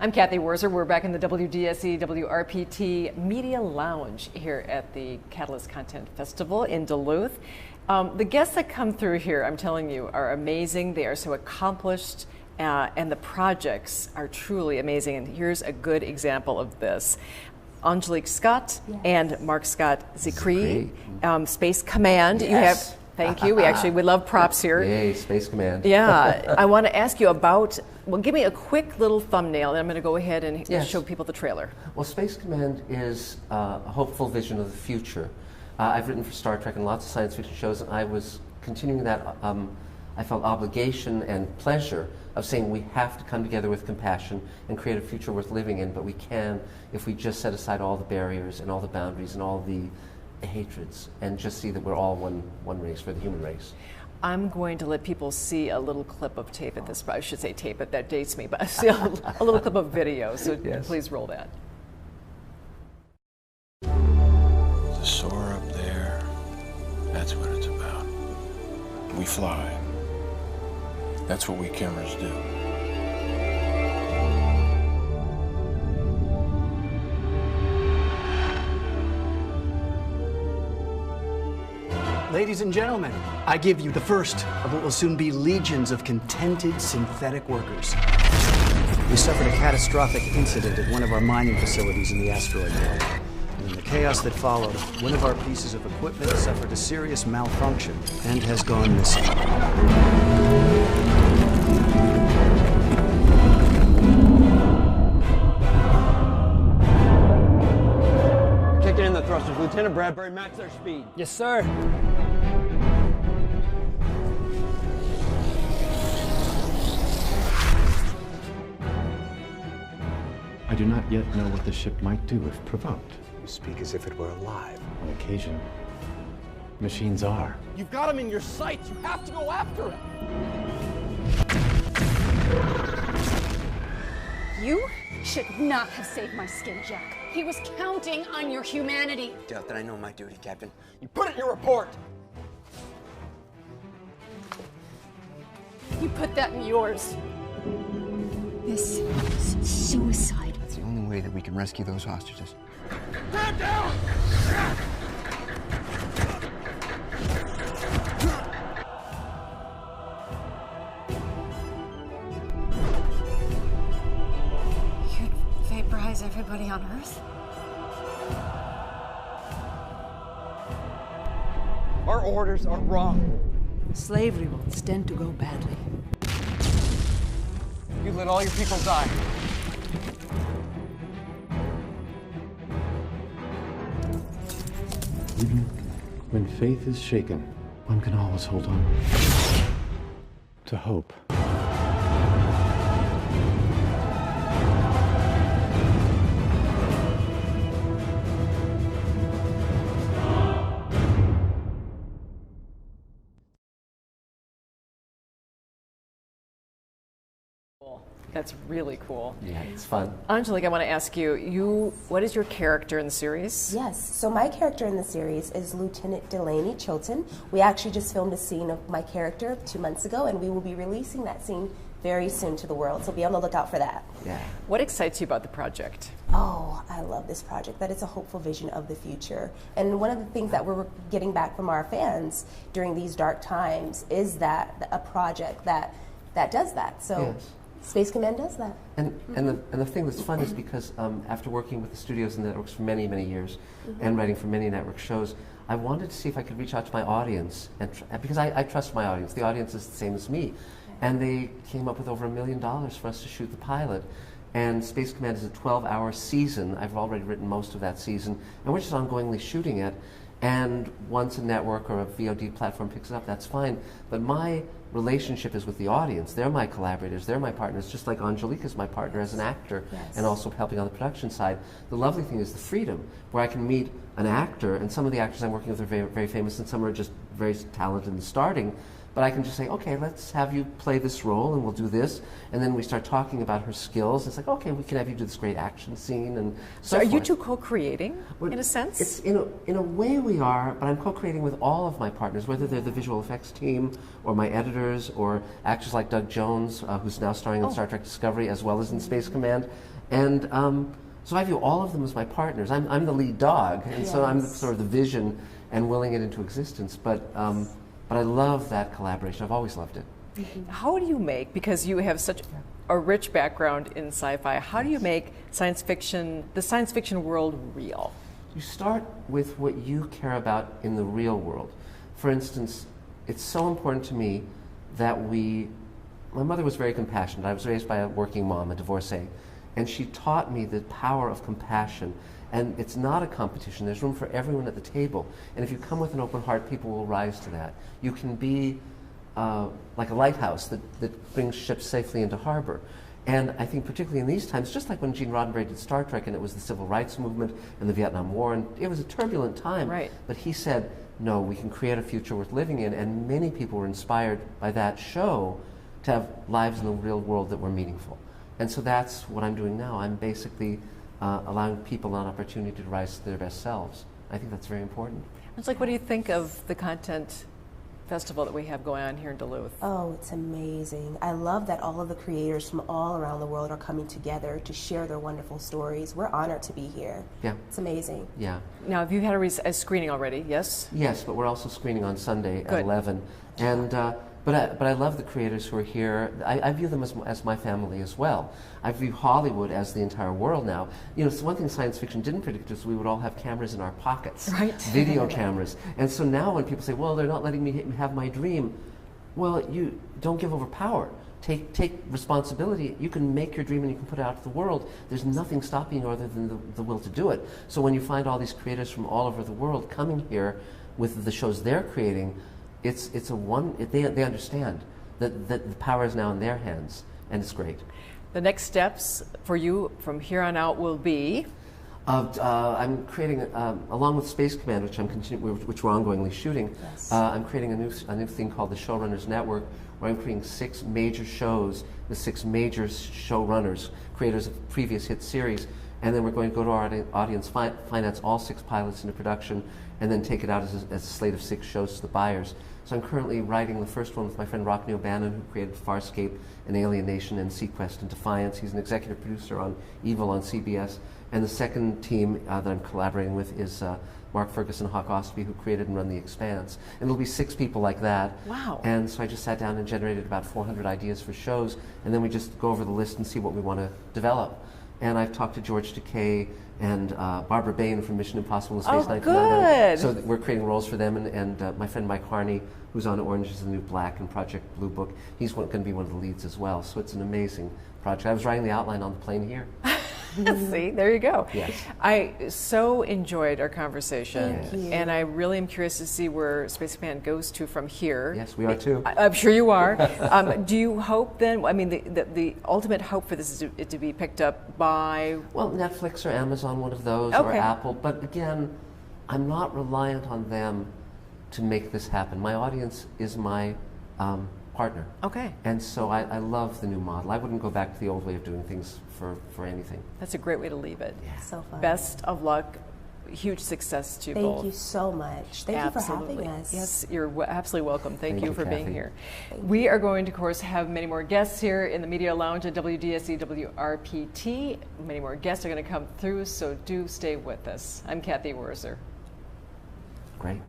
I'm Kathy Wurzer. We're back in the WDSE WRPT Media Lounge here at the Catalyst Content Festival in Duluth. The guests that come through here, I'm telling you, are amazing. They are so accomplished, and the projects are truly amazing. And here's a good example of this. Angelique Scott and Mark Scott Zicree, Space Command. Yes. You have. Thank you. We love props here. Yay, Space Command. Yeah. I want to ask you about, well, give me a quick little thumbnail, and I'm going to go ahead and show people the trailer. Well, Space Command is a hopeful vision of the future. I've written for Star Trek and lots of science fiction shows, and I was continuing that, I felt obligation and pleasure of saying we have to come together with compassion and create a future worth living in, but we can if we just set aside all the barriers and all the boundaries and all the hatreds and just see that we're all one race, for the human race. I'm going to let people see a little clip of tape at this. I should say tape, but that dates me. But I see a little clip of video. So please roll that. The soar up there, that's what it's about. We fly. That's what we cameras do. Ladies and gentlemen, I give you the first of what will soon be legions of contented synthetic workers. We suffered a catastrophic incident at one of our mining facilities in the asteroid belt. And in the chaos that followed, one of our pieces of equipment suffered a serious malfunction and has gone missing. Kicking in the thrusters. Lieutenant Bradbury, max their speed. Yes, sir. I do not yet know what the ship might do if provoked. You speak as if it were alive. On occasion, machines are. You've got him in your sights. You have to go after him. You should not have saved my skin, Jack. He was counting on your humanity. Doubt that I know my duty, Captain. You put it in your report. You put that in yours. This is suicide. That's the only way that we can rescue those hostages. Stand down! You'd vaporize everybody on Earth? Our orders are wrong. Slavery won't stand to go badly. You let all your people die. Even when faith is shaken, one can always hold on to hope. That's really cool. Yeah, it's fun. Angelique, I want to ask you, what is your character in the series? Yes, so my character in the series is Lieutenant Delaney Chilton. We actually just filmed a scene of my character 2 months ago, and we will be releasing that scene very soon to the world, so be on the lookout for that. Yeah. What excites you about the project? Oh, I love this project, that it's a hopeful vision of the future. And one of the things that we're getting back from our fans during these dark times is that a project that does that. So. Yes. Space Command does that. And the thing that's fun is because after working with the studios and networks for many, many years and writing for many network shows, I wanted to see if I could reach out to my audience, and because I trust my audience. The audience is the same as me. And they came up with over $1 million for us to shoot the pilot. And Space Command is a 12-hour season. I've already written most of that season, and we're just ongoingly shooting it. And once a network or a VOD platform picks it up, that's fine. But my relationship is with the audience. They're my collaborators, they're my partners, just like Angelique is my partner as an actor and also helping on the production side. The lovely thing is the freedom, where I can meet an actor, and some of the actors I'm working with are very, very famous, and some are just very talented and starting, But I can just say, okay, let's have you play this role and we'll do this. And then we start talking about her skills. It's like, okay, we can have you do this great action scene and so are forth. you two co-creating in a sense? It's in a way we are, but I'm co-creating with all of my partners, whether they're the visual effects team or my editors or actors like Doug Jones, who's now starring in Star Trek Discovery as well as in Space Command. And so I view all of them as my partners. I'm the lead dog, and so I'm sort of the vision and willing it into existence. But I love that collaboration. I've always loved it. How do you make, because you have such a rich background in sci-fi, how do you make the science fiction world real? You start with what you care about in the real world. For instance, it's so important to me that my mother was very compassionate. I was raised by a working mom, a divorcee, and she taught me the power of compassion. And it's not a competition. There's room for everyone at the table. And if you come with an open heart, people will rise to that. You can be like a lighthouse that brings ships safely into harbor. And I think particularly in these times, just like when Gene Roddenberry did Star Trek and it was the civil rights movement and the Vietnam War, and it was a turbulent time. Right. But he said, no, we can create a future worth living in. And many people were inspired by that show to have lives in the real world that were meaningful. And so that's what I'm doing now. I'm basically allowing people an opportunity to rise to their best selves. I think that's very important. It's like, what do you think of the content festival that we have going on here in Duluth? Oh, it's amazing. I love that all of the creators from all around the world are coming together to share their wonderful stories. We're honored to be here. Yeah. It's amazing. Yeah. Now, have you had a screening already? Yes? Yes, but we're also screening on Sunday at 11. And but I love the creators who are here. I view them as my family as well. I view Hollywood as the entire world now. You know, so one thing science fiction didn't predict is we would all have cameras in our pockets, right? Video cameras. And so now when people say, well, they're not letting me have my dream, well, you don't give over power. Take responsibility. You can make your dream and you can put it out to the world. There's nothing stopping you other than the will to do it. So when you find all these creators from all over the world coming here with the shows they're creating, they understand that the power is now in their hands, and it's great. The next steps for you from here on out will be? I'm creating, along with Space Command, which we're ongoingly shooting. Yes. I'm creating a new thing called the Showrunners Network, where I'm creating 6 major shows with 6 major showrunners, creators of previous hit series, and then we're going to go to our audience, finance all 6 pilots into production, and then take it out as a slate of 6 shows to the buyers. So I'm currently writing the first one with my friend Rockne O'Bannon, who created Farscape and Alien Nation and Sequest and Defiance. He's an executive producer on Evil on CBS. And the second team that I'm collaborating with is Mark Ferguson and Hawk Ostby, who created and run The Expanse. And it'll be 6 people like that. Wow. And so I just sat down and generated about 400 ideas for shows, and then we just go over the list and see what we want to develop. And I've talked to George Takei and Barbara Bain from Mission Impossible in Space 1999. So we're creating roles for them, and my friend Mike Harney, who's on Orange is the New Black and Project Blue Book, he's going to be one of the leads as well. So it's an amazing project. I was writing the outline on the plane here. See, there you go. Yes. I so enjoyed our conversation. Thank you. And I really am curious to see where Space Command goes to from here. Yes, we are too. I'm sure you are. Do you hope then, I mean, the ultimate hope for this is to be picked up by? Well, Netflix or Amazon, one of those, or Apple. But again, I'm not reliant on them to make this happen. My audience is my partner. Okay. And so I love the new model. I wouldn't go back to the old way of doing things for anything. That's a great way to leave it. Yeah. So fun. Best of luck. Huge success to you both. Thank you so much. Thank you for having us. Yes, you're absolutely welcome. Thank you for being Kathy. here. We are going to, of course, have many more guests here in the Media Lounge at WDSE WRPT. Many more guests are going to come through, so do stay with us. I'm Kathy Wurzer. Great.